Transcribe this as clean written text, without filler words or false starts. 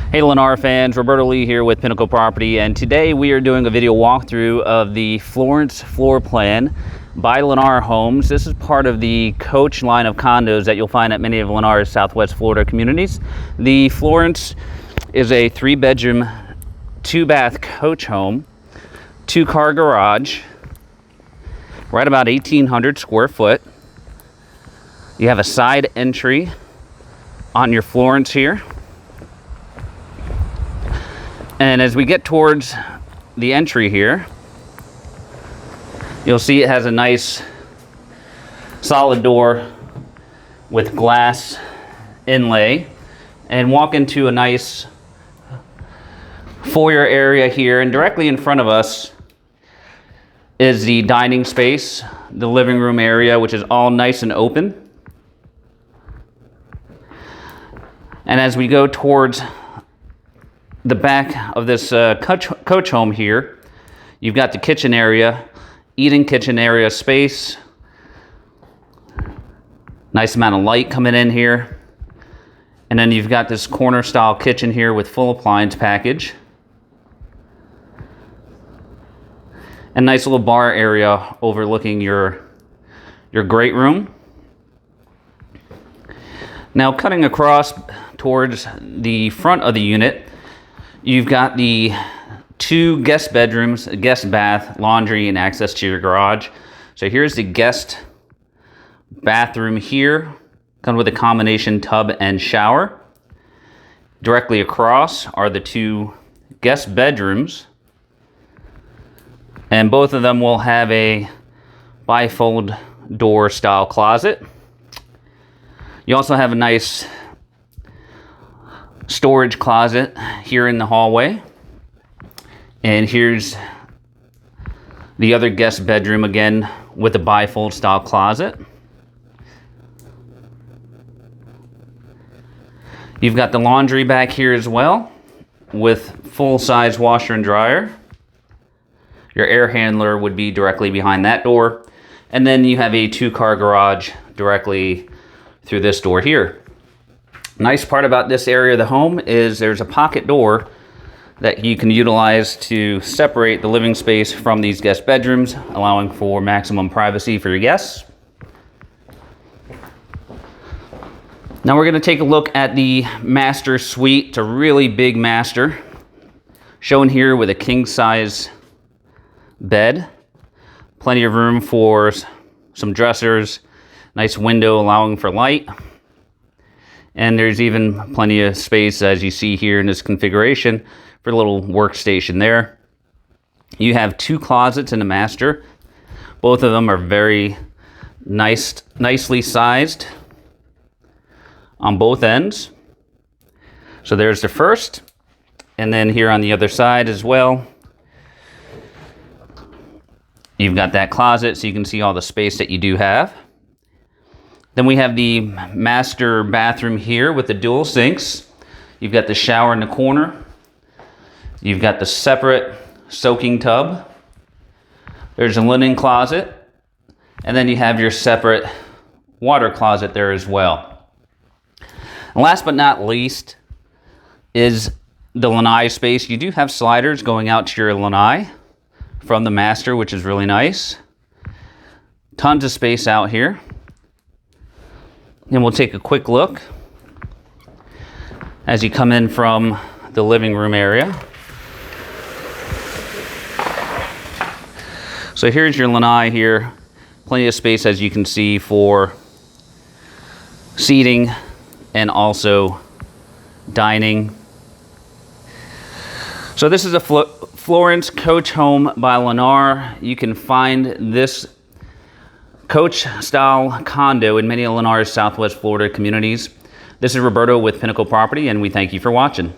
Hey Lennar fans, Roberto Lee here with Pinnacle Property, and today we are doing a video walkthrough of the Florence floor plan by Lennar Homes. This is part of the coach line of condos that you'll find at many of Lennar's Southwest Florida communities. The Florence is a 3-bedroom, 2-bath coach home, 2-car garage, right about 1,800 square foot. You have a side entry on your Florence here. And as we get towards the entry here, you'll see it has a nice solid door with glass inlay, and walk into a nice foyer area here, and directly in front of us is the dining space, the living room area, which is all nice and open. And as we go towards the back of this coach home here, you've got the kitchen area, eating kitchen area space. Nice amount of light coming in here. And then you've got this corner style kitchen here with full appliance package. A nice little bar area overlooking your great room. Now cutting across towards the front of the unit, you've got the 2 guest bedrooms, a guest bath, laundry, and access to your garage. So here's the guest bathroom here. Comes with a combination tub and shower. Directly across are the 2 guest bedrooms. And both of them will have a bifold door style closet. You also have a nice storage closet here in the hallway. And here's the other guest bedroom, again with a bifold style closet. You've got the laundry back here as well with full-size washer and dryer. Your air handler would be directly behind that door. And then you have a 2-car garage directly through this door here. Nice part about this area of the home is there's a pocket door that you can utilize to separate the living space from these guest bedrooms, allowing for maximum privacy for your guests. Now we're going to take a look at the master suite. It's a really big master, shown here with a king-size bed. Plenty of room for some dressers, nice window allowing for light. And there's even plenty of space, as you see here in this configuration, for a little workstation there. You have 2 closets in the master. Both of them are very nicely sized on both ends. So there's the first, and then here on the other side as well, you've got that closet so you can see all the space that you do have. Then we have the master bathroom here with the dual sinks. You've got the shower in the corner. You've got the separate soaking tub. There's a linen closet. And then you have your separate water closet there as well. And last but not least is the lanai space. You do have sliders going out to your lanai from the master, which is really nice. Tons of space out here. And we'll take a quick look as you come in from the living room area. So here's your lanai here. Plenty of space, as you can see, for seating and also dining. So this is a Florence coach home by Lennar. You can find this coach style condo in many of Lennar's Southwest Florida communities. This is Roberto with Pinnacle Property, and we thank you for watching.